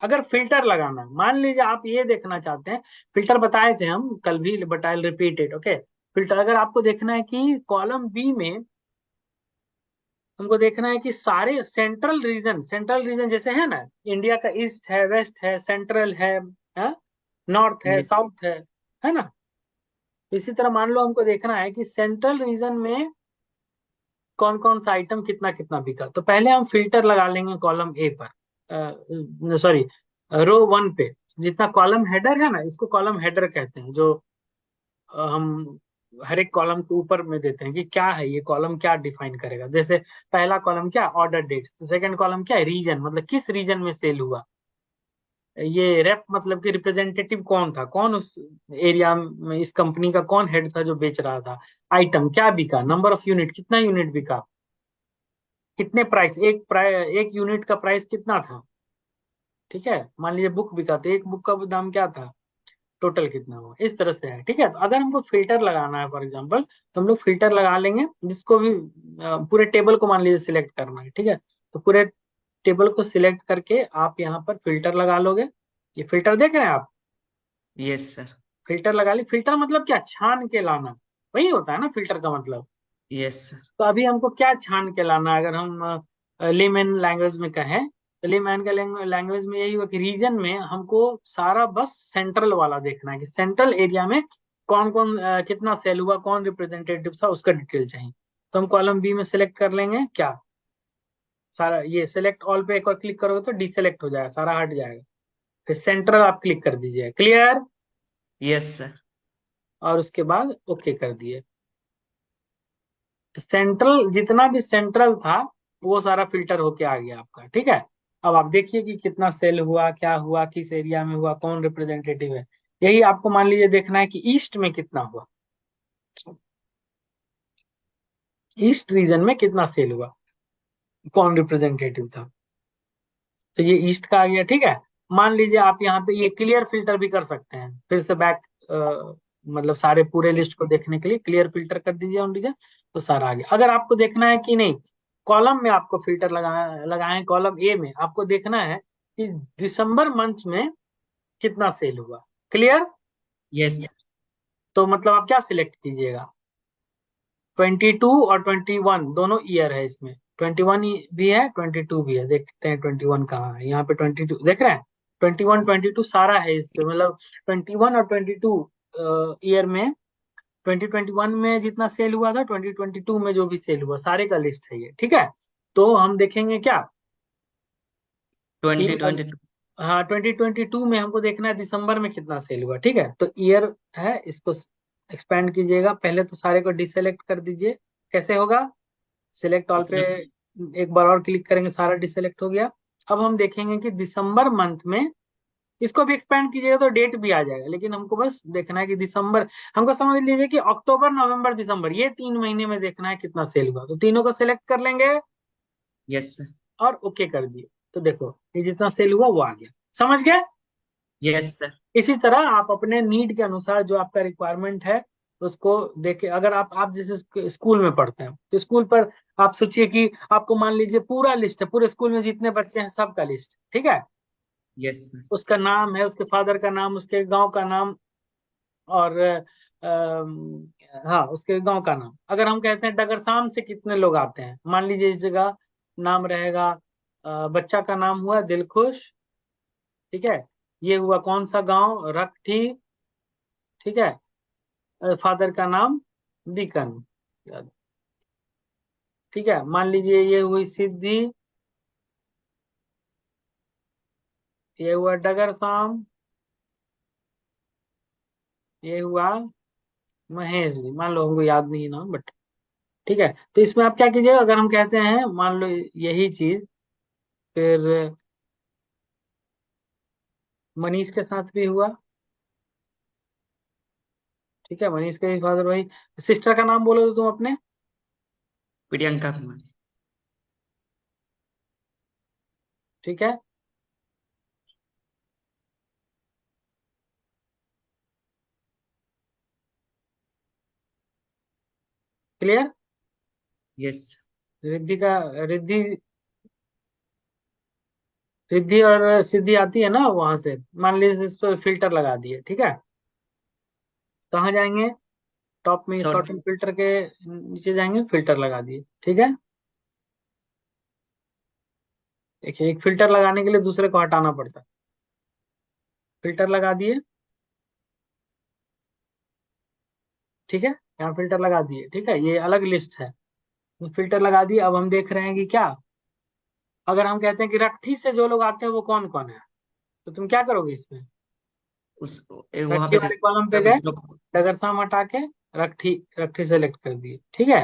अगर फिल्टर लगाना है, मान लीजिए आप ये देखना चाहते हैं, फिल्टर बताए थे हम कल भी, but I repeat it, okay. Filter अगर आपको देखना है कि कॉलम बी में हमको देखना है कि सारे सेंट्रल रीजन जैसे है ना, इंडिया का ईस्ट है, वेस्ट है, सेंट्रल है, नॉर्थ है, ये साउथ है ना। तो इसी तरह मान लो हमको देखना है कि सेंट्रल रीजन में कौन कौन सा आइटम कितना कितना बिका। तो पहले हम फिल्टर लगा लेंगे कॉलम ए पर, सॉरी, रो वन पे। जितना कॉलम हेडर है ना, इसको कॉलम हेडर कहते हैं, जो हम हर एक कॉलम के ऊपर में देते हैं कि क्या है ये कॉलम, क्या डिफाइन करेगा। जैसे पहला कॉलम क्या, ऑर्डर डेट्स। तो सेकंड कॉलम क्या है, रीजन, मतलब किस रीजन में सेल हुआ। ये रेप मतलब कि रिप्रेजेंटेटिव कौन था, कौन उस एरिया में, इस कंपनी का कौन हेड था जो बेच रहा था। आइटम क्या बिका, नंबर ऑफ यूनिट, कितना यूनिट बिका, कितने प्राइस, एक यूनिट का प्राइस कितना था। ठीक है, मान लीजिए बुक बिका तो एक बुक का दाम क्या था, टोटल कितना हुआ, इस तरह से है। ठीक है, तो अगर हमको फिल्टर लगाना है फॉर एग्जांपल, तो हम लोग फिल्टर लगा लेंगे, जिसको भी पूरे टेबल को मान लीजिए सिलेक्ट करना है। ठीक है, तो पूरे टेबल को सिलेक्ट करके आप यहाँ पर फिल्टर लगा लोगे। ये फिल्टर देख रहे हैं आप, यस सर। फिल्टर लगा ली। फिल्टर मतलब क्या, छान के लाना, वही होता है ना फिल्टर का मतलब। Yes sir. तो अभी हमको क्या छान के लाना है, अगर हम लेमैन लैंग्वेज में कहें, तो लेमैन का लैंग्वेज में यही हुआ कि रीजन में हमको सारा बस सेंट्रल वाला देखना है, कि सेंट्रल एरिया में कौन कौन कितना सेल हुआ, कौन रिप्रेजेंटेटिव था, उसका डिटेल चाहिए। तो हम कॉलम बी में सेलेक्ट कर लेंगे क्या, सारा ये सेलेक्ट ऑल पे एक बार क्लिक करोगे तो डिसेलेक्ट हो जाएगा, सारा हट जाएगा। फिर सेंट्रल आप क्लिक कर दीजिए, क्लियर, यस सर। और उसके बाद ओके कर दिए। तो सेंट्रल, जितना भी सेंट्रल था वो सारा फिल्टर होके आ गया आपका। ठीक है, अब आप देखिए कि कितना सेल हुआ, क्या हुआ, किस एरिया में हुआ, कौन रिप्रेजेंटेटिव है। यही आपको मान लीजिए देखना है कि ईस्ट में कितना हुआ, ईस्ट रीजन में कितना सेल हुआ, कौन रिप्रेजेंटेटिव था। तो ये ईस्ट का आ गया। ठीक है, मान लीजिए आप यहाँ पे ये क्लियर फिल्टर भी कर सकते हैं, फिर से बैक, मतलब सारे पूरे लिस्ट को देखने के लिए क्लियर फिल्टर कर दीजिए ऑन रीजन, तो सारा आ गया। अगर आपको देखना है कि नहीं, कॉलम में आपको फिल्टर लगाए, कॉलम ए में आपको देखना है कि दिसंबर मंथ में कितना सेल हुआ। Clear, yes. तो मतलब आप क्या सिलेक्ट कीजिएगा, 22 और 21 दोनों ईयर है इसमें, 21 भी है, 22 भी है। देखते हैं 21 कहाँ है, यहाँ पे 22 देख रहे हैं, 21 22 सारा है इससे, मतलब 21 और 22 ईयर में, 2021 में जितना सेल हुआ था, 2022 में जो भी सेल हुआ, सारे का लिस्ट है ये। ठीक है, तो हम देखेंगे क्या कि 2022। हाँ, 2022 में हमको देखना है दिसंबर में कितना सेल हुआ। ठीक है, तो ईयर है, इसको एक्सपेंड कीजिएगा, पहले तो सारे को डिसेलेक्ट कर दीजिए। कैसे होगा, सिलेक्ट ऑल पे एक बार और क्लिक करेंगे, सारा डिसेलेक्ट हो गया। अब हम देखेंगे कि दिसंबर मंथ में, इसको भी एक्सपेंड कीजिएगा तो डेट भी आ जाएगा, लेकिन हमको बस देखना है कि दिसंबर, हमको समझ लीजिए कि अक्टूबर नवंबर दिसंबर, ये 3 महीने में देखना है कितना सेल हुआ। तो तीनों को सिलेक्ट कर लेंगे यस सर। और ओके कर दिए। तो देखो ये जितना सेल हुआ वो आ गया, समझ गए। Yes sir. इसी तरह आप अपने नीड के अनुसार जो आपका रिक्वायरमेंट है उसको देखे। अगर आप जैसे स्कूल में पढ़ते हैं, तो स्कूल पर आप सोचिए कि आपको मान लीजिए पूरा लिस्ट है, पूरे स्कूल में जितने बच्चे हैं सबका लिस्ट। ठीक है, यस सर। उसका नाम है, उसके फादर का नाम, उसके गांव का नाम, और हाँ उसके गांव का नाम। अगर हम कहते हैं डगरसाम से कितने लोग आते हैं, मान लीजिए इस जगह नाम रहेगा, बच्चा का नाम हुआ दिलखुश। ठीक है, ये हुआ कौन सा गांव, रखठी। ठीक है, फादर का नाम बीकन। ठीक है, मान लीजिए ये हुई सिद्धि, ये हुआ डगरसाम, ये हुआ महेश जी। मान लो हमको याद नहीं नाम, बट ठीक है। तो इसमें आप क्या कीजिएगा, अगर हम कहते हैं मान लो यही चीज, फिर मनीष के साथ भी हुआ। ठीक है, मनीष के भी फादर वही। सिस्टर का नाम बोलो तो तुम अपने। प्रियंका कुमारी। ठीक है, क्लियर। यस। रिद्धि का, रिद्धि रिद्धि और सिद्धि आती है ना वहां से, मान लीजिए इस पर फिल्टर लगा दिए, ठीक है। कहाँ जाएंगे, टॉप में शॉर्ट। सॉर्टिंग फिल्टर के नीचे जाएंगे, फिल्टर लगा दिए, ठीक है। देखिए एक फिल्टर लगाने के लिए दूसरे को हटाना पड़ता है, फिल्टर लगा दिए, ठीक है। यहाँ फिल्टर लगा दिए, ठीक है, ये अलग लिस्ट है। फिल्टर लगा दिए, अब हम देख रहे हैं कि क्या, अगर हम कहते हैं कि रट्ठी से जो लोग आते हैं वो कौन कौन है, तो तुम क्या करोगे इसमें, वहां रट्ठी पे वाले कॉलम पे सब गए, लोग। डगरसाम हटा के रट्ठी रट्ठी सेलेक्ट कर दिए, ठीक है।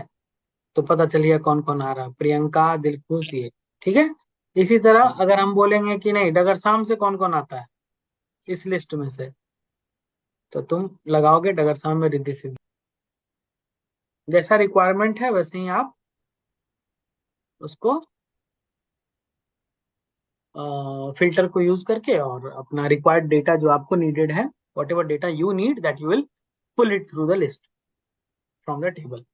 तो पता चल गया कौन कौन आ रहा है, प्रियंका, दिलखुश, ये, ठीक है। इसी तरह अगर हम बोलेंगे कि नहीं डगरसाम से कौन कौन आता है इस लिस्ट में से, तो तुम लगाओगे डगरसाम में रिद्धि सिद्धि। जैसा रिक्वायरमेंट है वैसे ही आप उसको फिल्टर को यूज करके और अपना रिक्वायर्ड डेटा जो आपको नीडेड है, whatever data you need that you will pull it through the list from the table.